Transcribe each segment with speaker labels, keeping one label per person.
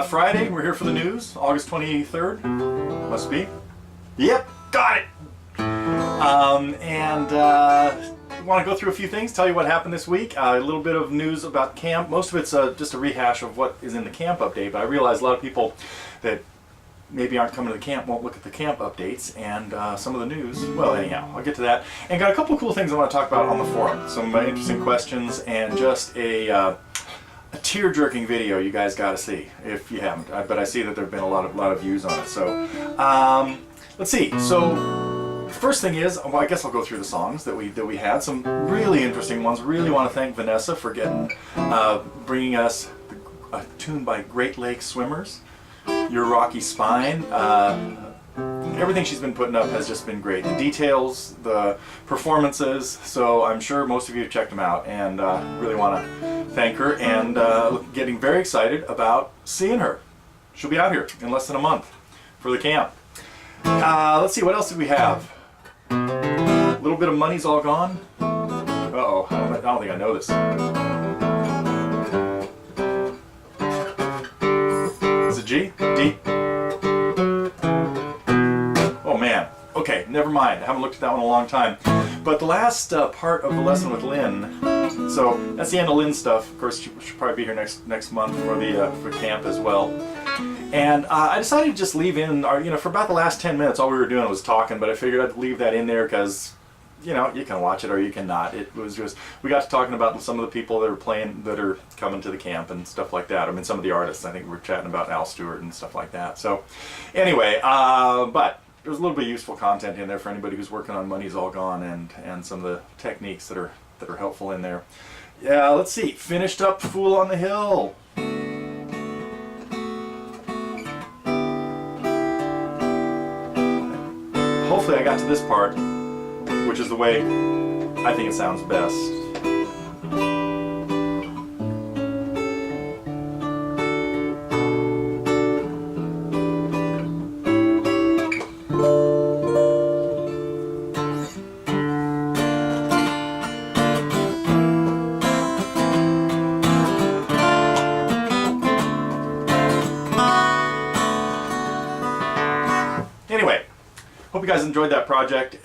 Speaker 1: Friday, we're here for the news, August 23rd, must be. Yep, got it! Want to go through a few things, tell you what happened this week, a little bit of news about camp. Most of it's just a rehash of what is in the camp update, but I realize a lot of people that maybe aren't coming to the camp won't look at the camp updates and some of the news. Well, anyhow, I'll get to that. And got a couple cool things I want to talk about on the forum. Some interesting questions and just a tear-jerking video you guys got to see if you haven't. But I see that there have been a lot of views on it. So let's see. So first thing is, well, I guess I'll go through the songs that we had. Some really interesting ones. Really want to thank Vanessa for bringing us a tune by Great Lakes Swimmers. Your Rocky Spine. Everything she's been putting up has just been great. The details, the performances, so I'm sure most of you have checked them out, and really want to thank her, and getting very excited about seeing her. She'll be out here in less than a month for the camp. Let's see, what else did we have? A little bit of Money's All Gone. Uh-oh, I don't think I know this. G? D? Oh man. Okay, never mind. I haven't looked at that one in a long time. But the last part of the lesson with Lynn, so that's the end of Lynn's stuff. Of course, she'll probably be here next month for camp as well. And I decided to just leave in, for about the last 10 minutes, all we were doing was talking, but I figured I'd leave that in there because, you can watch it or you can not. It was just, we got to talking about some of the people that are coming to the camp and stuff like that. I mean, some of the artists, I think we're chatting about Al Stewart and stuff like that. So anyway, but there's a little bit of useful content in there for anybody who's working on Money's All Gone and some of the techniques that are helpful in there. Yeah, let's see. Finished up Fool on the Hill. Hopefully I got to this part, which is the way I think it sounds best. Anyway, hope you guys enjoyed that project.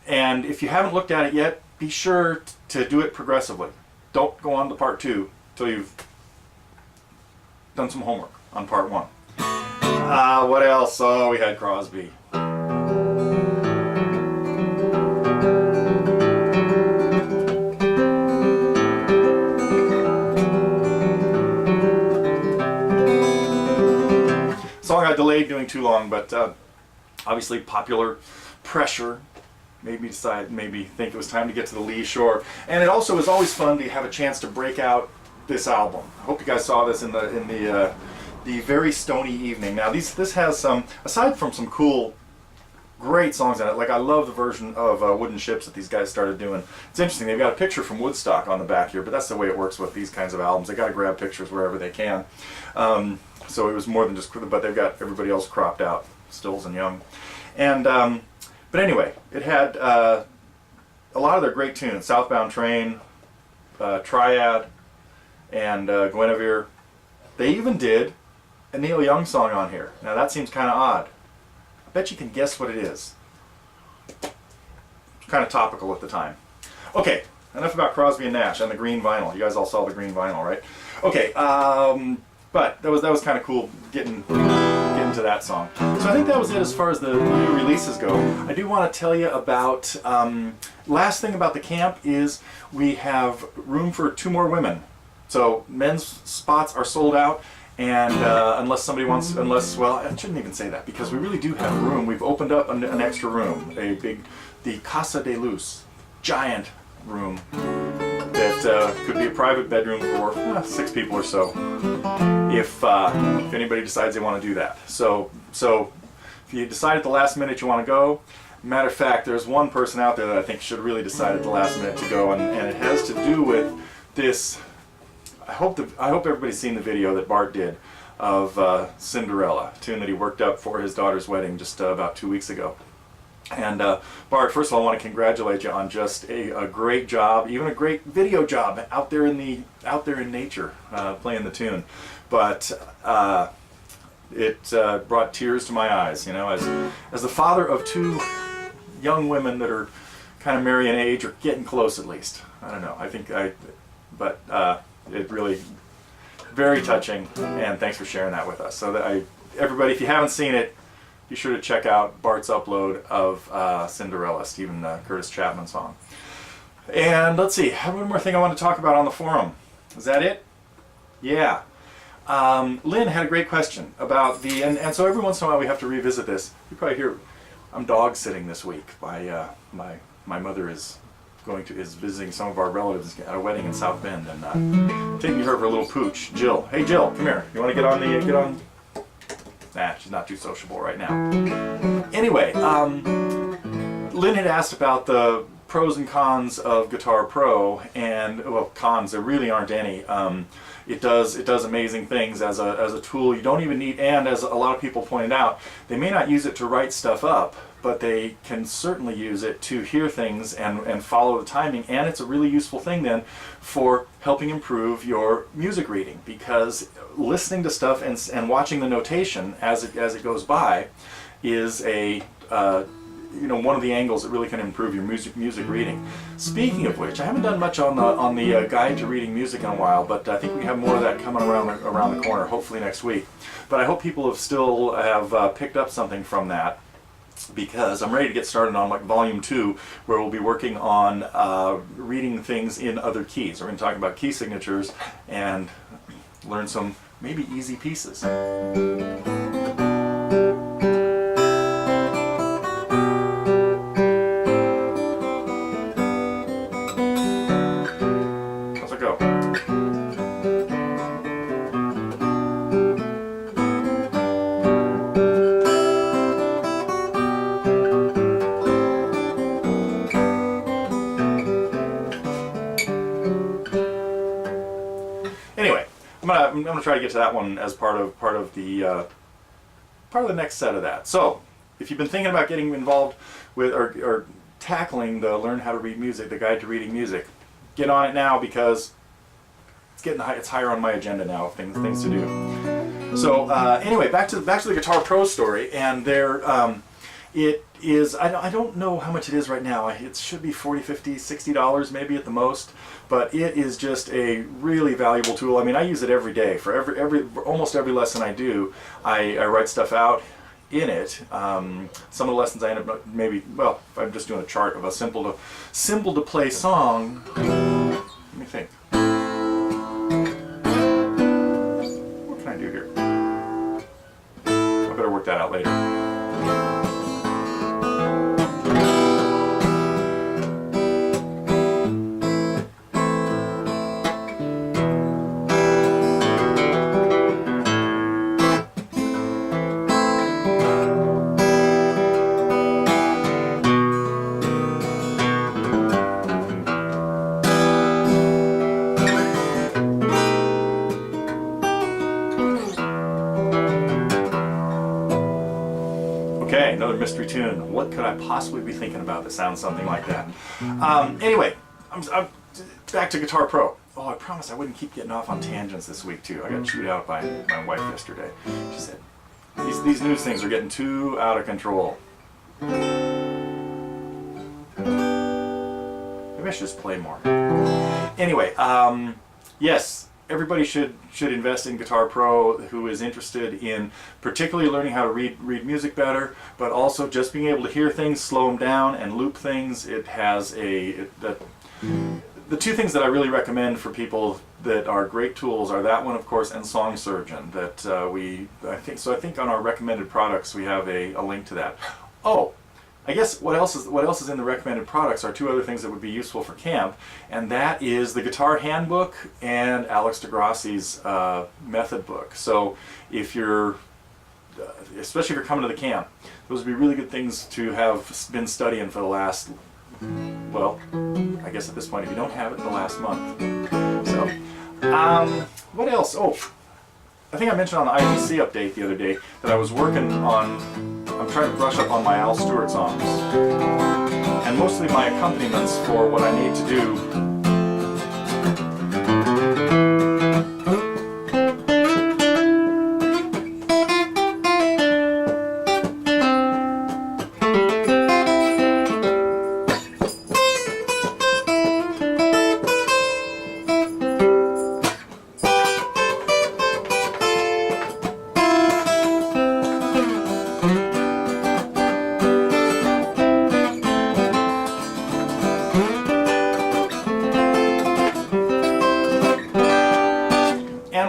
Speaker 1: And if you haven't looked at it yet, be sure to do it progressively. Don't go on to part 2 till you've done some homework on part 1. What else? Oh, we had Crosby. Song I delayed doing too long, but obviously popular pressure made me think it was time to get to the lee shore. And it also is always fun to have a chance to break out this album. I hope you guys saw this in the very stony evening. Now this has some, aside from some cool, great songs in it, like I love the version of Wooden Ships that these guys started doing. It's interesting, they've got a picture from Woodstock on the back here, but that's the way it works with these kinds of albums. They got to grab pictures wherever they can. So it was more than just, but they've got everybody else cropped out, Stills and Young. And but anyway, it had a lot of their great tunes, Southbound Train, Triad, and Guinevere. They even did a Neil Young song on here. Now that seems kind of odd. I bet you can guess what it is. Kind of topical at the time. Okay, enough about Crosby and Nash and the green vinyl. You guys all saw the green vinyl, right? Okay, but that was kind of cool getting to that song. So I think that was it as far as the new releases go. I do want to tell you about, last thing about the camp is we have room for 2 more women. So men's spots are sold out, and unless somebody wants, well, I shouldn't even say that because we really do have room. We've opened up an extra room, the Casa de Luz, giant room that could be a private bedroom for 6 people or so, if anybody decides they want to do that. So if you decide at the last minute you want to go, matter of fact, there's one person out there that I think should really decide at the last minute to go, and it has to do with this. I hope everybody's seen the video that Bart did of Cinderella, a tune that he worked up for his daughter's wedding just about 2 weeks ago. And Bart, first of all, I want to congratulate you on just a great job, even a great video job out there in nature, playing the tune. But it brought tears to my eyes, you know, as the father of two young women that are kind of marrying age or getting close at least. I don't know. But it really very touching, and thanks for sharing that with us. So that everybody, if you haven't seen it, be sure to check out Bart's upload of Cinderella, Stephen Curtis Chapman song. And let's see, I have one more thing I want to talk about on the forum. Is that it? Yeah. Lynn had a great question about and so every once in a while we have to revisit this. You probably hear, I'm dog sitting this week. My mother is visiting some of our relatives at a wedding in South Bend, and taking her for a little pooch. Jill, hey Jill, come here. You want to get on? Nah, she's not too sociable right now. Anyway, Lynn had asked about the pros and cons of Guitar Pro, and well, cons there really aren't any. It does amazing things as a tool. You don't even need, and as a lot of people pointed out, they may not use it to write stuff up, but they can certainly use it to hear things and follow the timing. And it's a really useful thing then for helping improve your music reading, because listening to stuff and watching the notation as it goes by is one of the angles that really can improve your music reading. Speaking of which, I haven't done much on the guide to reading music in a while, but I think we have more of that coming around the corner, hopefully next week. But I hope people have picked up something from that, because I'm ready to get started on like volume 2, where we'll be working on reading things in other keys. We're going to talk about key signatures and learn some maybe easy pieces. I'm going to try to get to that one as part of the next set of that. So, if you've been thinking about getting involved with or tackling the Learn How to Read Music, the Guide to Reading Music, get on it now, because it's higher on my agenda now of things to do. So anyway, back to the Guitar Pro story, and it is, I don't know how much it is right now. It should be $40, $50, $60 maybe at the most, but it is just a really valuable tool. I mean, I use it every day. For almost every lesson I do, I write stuff out in it. Some of the lessons I end up if I'm just doing a chart of a simple to play song. Let me think. What can I do here? I better work that out later. Okay, another mystery tune. What could I possibly be thinking about that sounds something like that? Anyway, I'm back to Guitar Pro. Oh, I promised I wouldn't keep getting off on tangents this week too. I got chewed out by my wife yesterday. She said, these news things are getting too out of control. Maybe I should just play more. Anyway, yes. Everybody should invest in Guitar Pro who is interested in particularly learning how to read music better, but also just being able to hear things, slow them down, and loop things. It has the two things that I really recommend for people that are great tools are that one, of course, and Song Surgeon. That I think on our recommended products we have a link to that. Oh, I guess what else is in the recommended products are two other things that would be useful for camp, and that is the Guitar Handbook and Alex DeGrassi's method book. So if you're, especially if you're coming to the camp, those would be really good things to have been studying for the last, well, I guess at this point, if you don't have it, the last month. So, what else? Oh, I think I mentioned on the IGC update the other day that I was working on I'm trying to brush up on my Al Stewart songs. And mostly my accompaniments for what I need to do.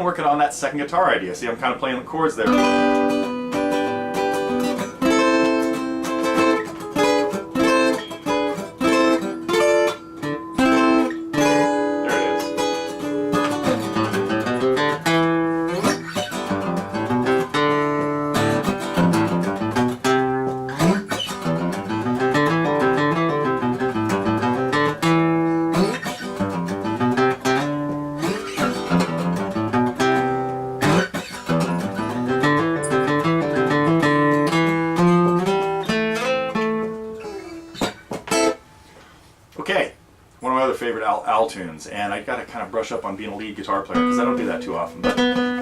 Speaker 1: Working on that second guitar idea. See, I'm kind of playing the chords there. Okay, one of my other favorite Al tunes, and I got to kind of brush up on being a lead guitar player because I don't do that too often, but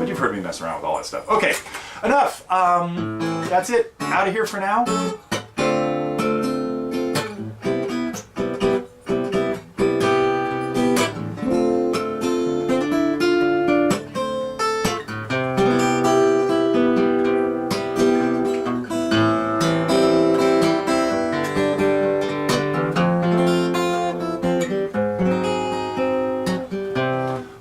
Speaker 1: you've heard me mess around with all that stuff. Okay, enough. That's it. Out of here for now.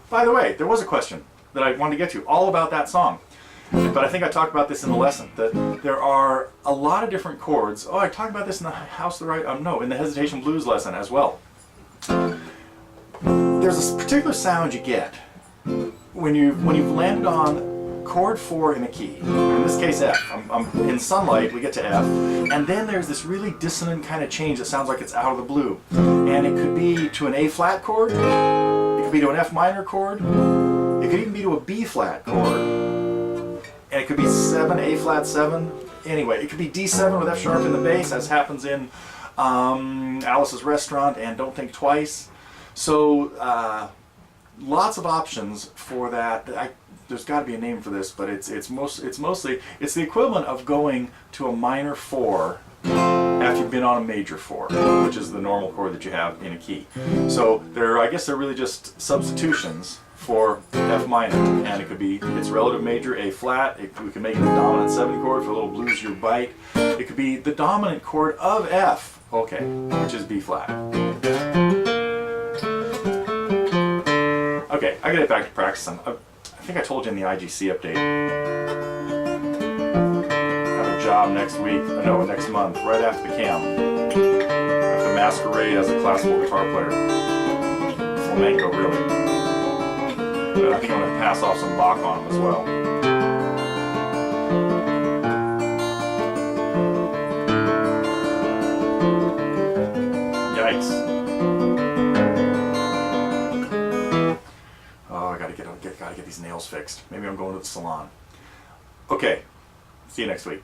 Speaker 1: By the way, there was a question that I wanted to get to all about that song, but I think I talked about this in the lesson, that there are a lot of different chords. Oh, I talked about this in the House of the Right, no, in the Hesitation Blues lesson as well. There's a particular sound you get when you've landed on chord 4 in a key, in this case F. I'm in Sunlight, we get to F, and then there's this really dissonant kind of change that sounds like it's out of the blue, and it could be to an A flat chord, it could be to an F minor chord, it could even be to a B flat chord, and it could be 7, A flat 7. Anyway, it could be D7 with F sharp in the bass, as happens in Alice's Restaurant and Don't Think Twice. So lots of options for that. There's got to be a name for this, but it's mostly the equivalent of going to a minor 4 after you've been on a major 4, which is the normal chord that you have in a key. So I guess they're really just substitutions for F minor, and it could be its relative major A flat. We can make it a dominant 7 chord for a little bluesier bite. It could be the dominant chord of F, okay, which is B flat. Okay, I gotta get back to practicing. I think I told you in the IGC update. I have a job next week, no, next month, right after the camp. I have to masquerade as a classical guitar player. Flamenco, really. But I think I'm going to pass off some Bach on them as well. Yikes. Oh, I gotta get these nails fixed. Maybe I'm going to the salon. Okay, see you next week.